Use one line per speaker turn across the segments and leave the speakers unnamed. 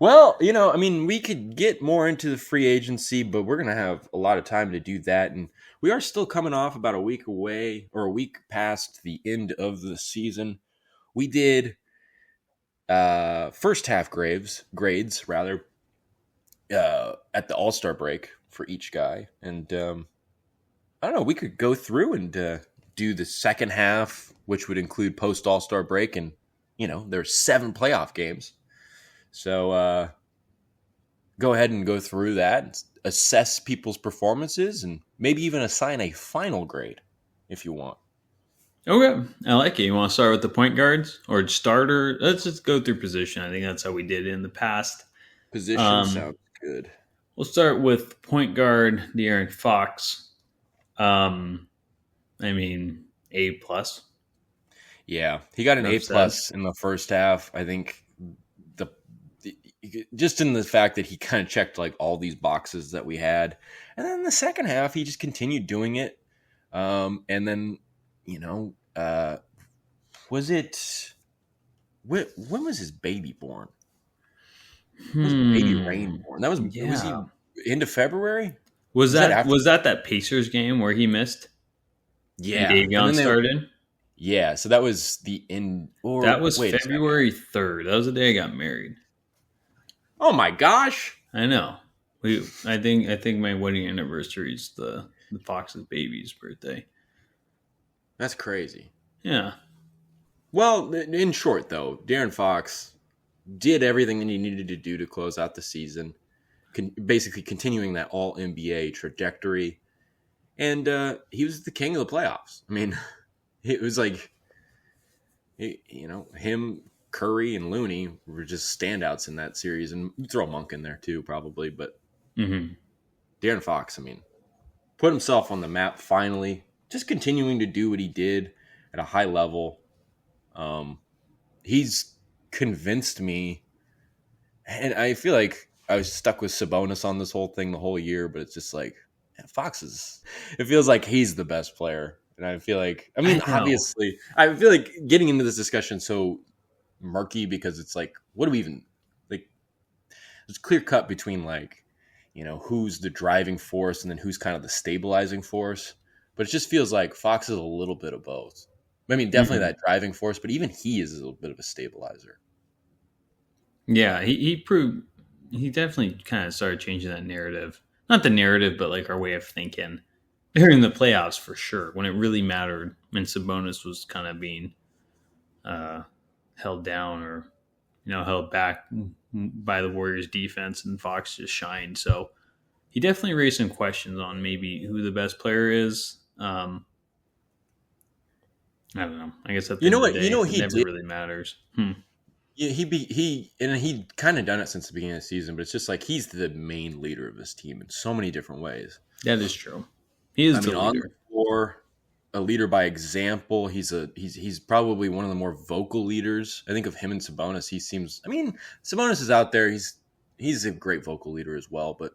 Well, I mean, we could get more into the free agency, but we're going to have a lot of time to do that. And we are still coming off about a week away or a week past the end of the season. We did first half grades rather, at the All-Star break for each guy. And I don't know, we could go through and do the second half, which would include post All-Star break. And, there's 7 playoff games. So, go ahead and go through that, assess people's performances, and maybe even assign a final grade if you want.
Okay, I like it. You want to start with the point guards or starter? Let's just go through position. I think that's how we did it in the past.
Position sounds good.
We'll start with point guard De'Aaron Fox. I mean, A plus.
Yeah, he got an
Enough
A plus in the first half. I think just in the fact that he kind of checked like all these boxes that we had, and then the second half he just continued doing it. And then was it when was his baby born? When was baby Rain born? Was he into February?
Was that Pacers game where he missed?
Yeah,
and Davion started.
Yeah, so that was the end.
That was February 3rd. That was the day I got married.
Oh my gosh!
I know. I think my wedding anniversary is the Fox's baby's birthday.
That's crazy.
Yeah.
Well, in short, though, De'Aaron Fox did everything that he needed to do to close out the season, basically continuing that All NBA trajectory, and he was the king of the playoffs. I mean, it was like, him, Curry, and Looney were just standouts in that series, and you throw Monk in there too, probably. But De'Aaron Fox, I mean, put himself on the map finally, just continuing to do what he did at a high level. He's convinced me, and I feel like I was stuck with Sabonis on this whole thing the whole year, but it's just like, Fox it feels like he's the best player. And I feel like, obviously, I feel like getting into this discussion so murky because it's like, what do we even, like, there's clear cut between like, who's the driving force and then who's kind of the stabilizing force. But it just feels like Fox is a little bit of both. I mean, definitely that driving force, but even he is a little bit of a stabilizer.
Yeah, he definitely kind of started changing that narrative. Not the narrative, but like our way of thinking during the playoffs for sure. When it really mattered, when Sabonis was kind of being held down or held back by the Warriors defense, and Fox just shined. So he definitely raised some questions on maybe who the best player is. I don't know. I guess at the end of the day, it never really matters.
Yeah, he kind of done it since the beginning of the season, but it's just like he's the main leader of this team in so many different ways.
That is true. He is the leader.
On the floor, a leader by example. He's probably one of the more vocal leaders. I think of him and Sabonis. Sabonis is out there. He's a great vocal leader as well, but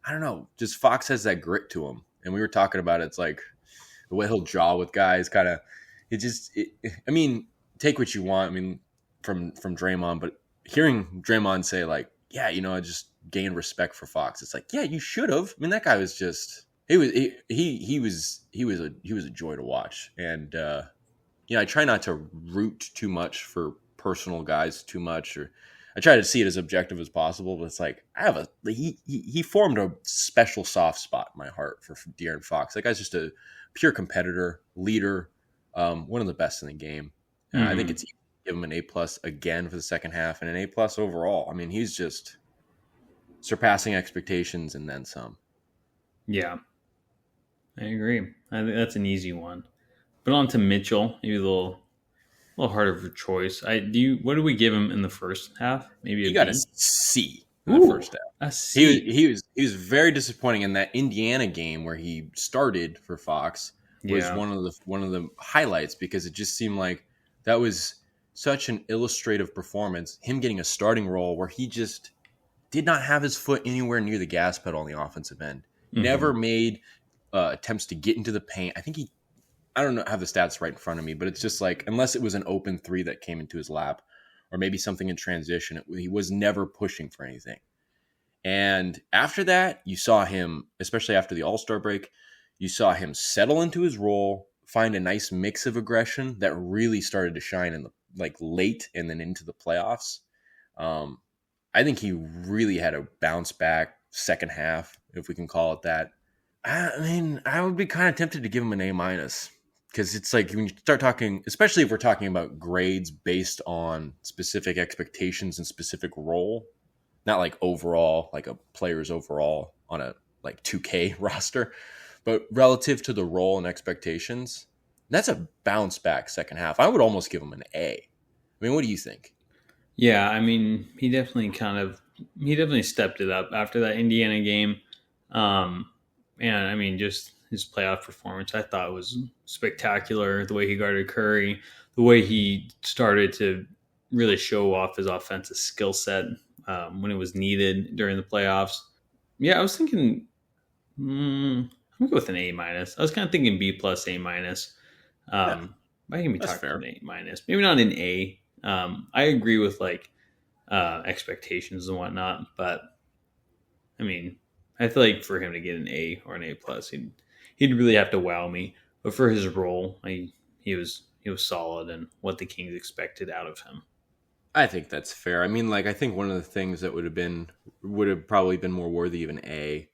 I don't know. Just Fox has that grit to him, and we were talking about it. It's like the way he'll jaw with guys. Kind of, take what you want. From Draymond, but hearing Draymond say like, yeah, I just gained respect for Fox. It's like, yeah, you should have. That guy was just he was a joy to watch. And I try not to root too much for personal guys too much, or I try to see it as objective as possible. But it's like he formed a special soft spot in my heart for De'Aaron Fox. That guy's just a pure competitor, leader, one of the best in the game. And I think it's give him an A plus again for the second half and an A plus overall. He's just surpassing expectations and then some.
Yeah, I agree. I think that's an easy one. But on to Mitchell, maybe a little harder of a choice. What do we give him in the first half? Maybe
he got a C in the first half.
A C.
He was very disappointing in that Indiana game where he started for Fox. Was one of the highlights because it just seemed like that was such an illustrative performance, him getting a starting role where he just did not have his foot anywhere near the gas pedal on the offensive end. Never made attempts to get into the paint. I don't know, have the stats right in front of me, but it's just like, unless it was an open three that came into his lap, or maybe something in transition. He was never pushing for anything. And after that, you saw him, especially after the All-Star break, you saw him settle into his role, find a nice mix of aggression that really started to shine in the late and then into the playoffs. Um, I think he really had a bounce back second half, if we can call it that. I mean, I would be kind of tempted to give him an A minus because it's like when you start talking, especially if we're talking about grades based on specific expectations and specific role, not like overall, like a player's overall on a like 2K roster, but relative to the role and expectations, that's a bounce back second half. I would almost give him an A. I mean, what do you think?
Yeah, I mean, he definitely stepped it up after that Indiana game. Um, and I mean, just his playoff performance, I thought was spectacular. The way he guarded Curry, the way he started to really show off his offensive skill set when it was needed during the playoffs. Yeah, I was thinking, I'm gonna go with an A minus. I was kind of thinking B plus A minus.
Yeah,
I can be
that's
talking
fair.
an A minus, maybe not an A. I agree with like expectations and whatnot, but I mean, I feel like for him to get an A or an A plus, he'd really have to wow me. But for his role, he was solid and what the Kings expected out of him.
I think that's fair. I mean, like I think one of the things that would have probably been more worthy of an A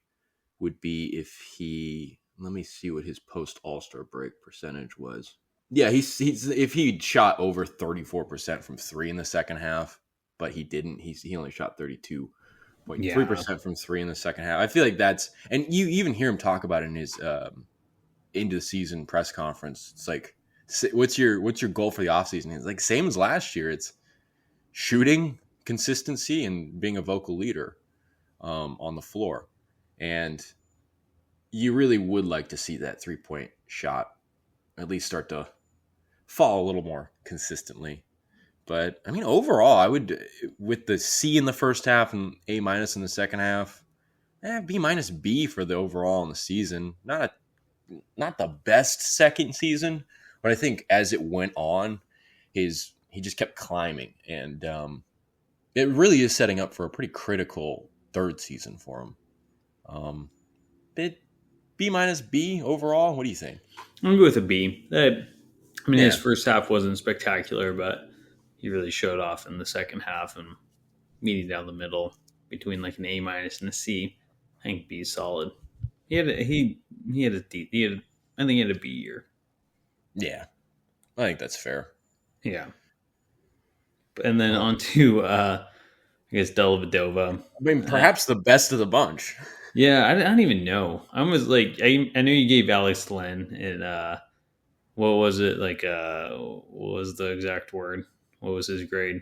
would be if he let me see what his post All-Star break percentage was. Yeah, he's if he shot over 34% from three in the second half, but he didn't. He only shot
Yeah,
32.3% from three in the second half. I feel like that's and you even hear him talk about it in his into the season press conference. It's like what's your goal for the offseason? It's like same as last year. It's shooting, consistency, and being a vocal leader on the floor. And you really would like to see that 3-point shot at least start to fall a little more consistently. But I mean, overall, I would with the C in the first half and A minus in the second half. B minus B for the overall in the season. Not the best second season, but I think as it went on, he just kept climbing, and it really is setting up for a pretty critical third season for him. Bit B minus B overall. What do you think?
I'm gonna go with a B. I mean, his
Yeah,
first half wasn't spectacular, but he really showed off in the second half and meeting down the middle between like an A minus and a C. I think B is solid. He had a D. I think he had a B year.
yeah, I think that's fair.
Yeah, and then
Um,
on to I guess Dellavedova.
I mean,
Uh,
perhaps the best of the bunch.
yeah, I don't even know. I was like, I know you gave Alex Len and what was it like? What was the exact word? What was his grade?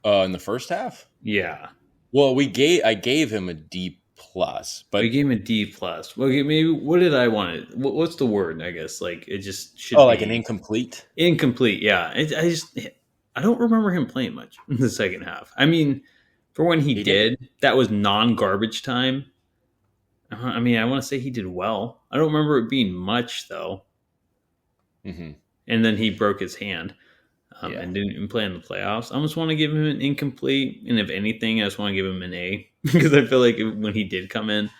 In the first half.
Yeah,
Well, I gave him a D plus,
we
but
gave him a D plus. Well, okay, maybe what did I want it? What's the word? I guess like it just should
oh, like an
be
incomplete.
incomplete. Yeah, I don't remember him playing much in the second half. I mean, for when he
He did.
did, that was non garbage time. I mean, I want to say he did well. I don't remember it being much though.
Mm-hmm.
And then he broke his hand
Yeah.
and didn't even play in the playoffs. I just want to give him an incomplete, and if anything, I just want to give him an A because I feel like when he did come in,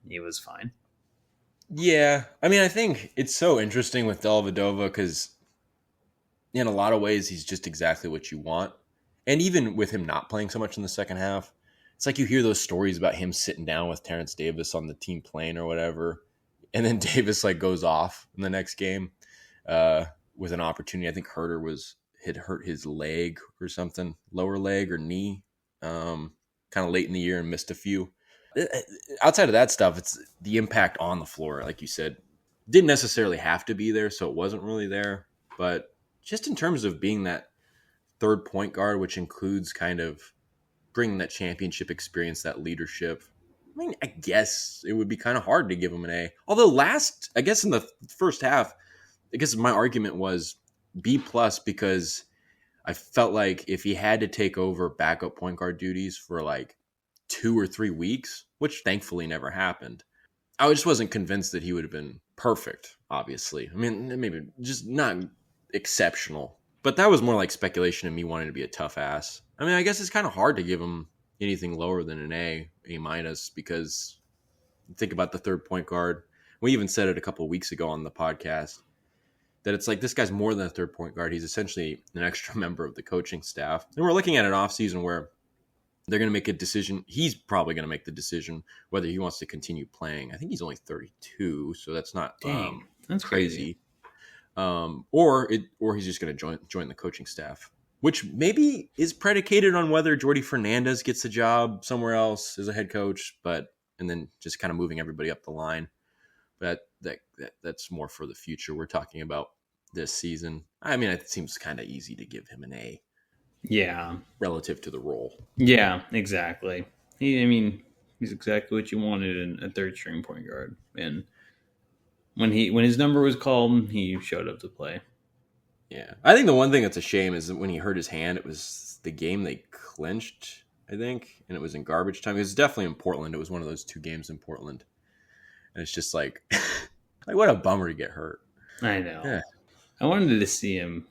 he was fine.
Yeah. I mean, I think it's so interesting with Dellavedova because in a lot of ways, he's just exactly what you want. And even with him not playing so much in the second half, it's like you hear those stories about him sitting down with Terrence Davis on the team plane or whatever. And then Davis like goes off in the next game with an opportunity. I think Herter had hurt his leg or something, lower leg or knee, kind of late in the year and missed a few. Outside of that stuff, it's the impact on the floor, like you said, didn't necessarily have to be there, so it wasn't really there. But just in terms of being that third point guard, which includes kind of bringing that championship experience, that leadership. I mean, I guess it would be kind of hard to give him an A. Although I guess in the first half, I guess my argument was B plus because I felt like if he had to take over backup point guard duties for like 2 or 3 weeks, which thankfully never happened, I just wasn't convinced that he would have been perfect, obviously. I mean, maybe just not exceptional. But that was more like speculation and me wanting to be a tough ass. I mean, I guess it's kind of hard to give him anything lower than an A minus, because think about the third point guard. We even said it a couple of weeks ago on the podcast that it's like this guy's more than a third point guard. He's essentially an extra member of the coaching staff. And we're looking at an offseason where they're going to make a decision. He's probably going to make the decision whether he wants to continue playing. I think he's only 32, so that's not
Dang, that's
crazy. Or he's just going to join the coaching staff, which maybe is predicated on whether Jordi Fernandez gets a job somewhere else as a head coach, and then just kind of moving everybody up the line. But that's more for the future. We're talking about this season. I mean, it seems kind of easy to give him an A.
Yeah.
Relative to the role.
Yeah, exactly. He's exactly what you wanted in a third string point guard. And when his number was called, he showed up to play.
Yeah. I think the one thing that's a shame is that when he hurt his hand, it was the game they clinched, I think, and it was in garbage time. It was definitely in Portland. It was one of those 2 games in Portland. And it's just like, what a bummer to get hurt.
I know.
Yeah.
I wanted to see him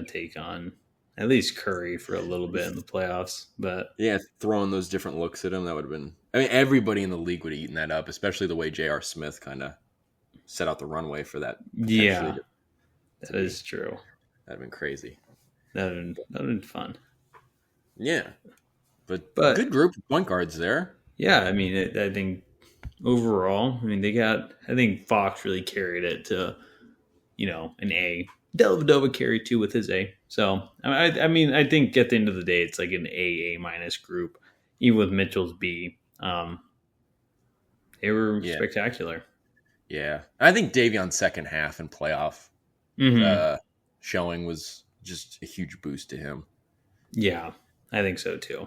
take on at least Curry for a little bit in the playoffs. But
yeah, throwing those different looks at him, that would have been... I mean, everybody in the league would have eaten that up, especially the way J.R. Smith kind of set out the runway for that.
Yeah, that is true.
That'd have been crazy.
That'd have been fun.
Yeah. But good group of point guards there.
Yeah, I mean, I think overall, I think Fox really carried it to, an A. Dellavedova carried 2 with his A. So, I think at the end of the day, it's like an A minus group. Even with Mitchell's B, they were spectacular.
Yeah. I think Davion's second half and playoff showing was just a huge boost to him.
Yeah, I think so too.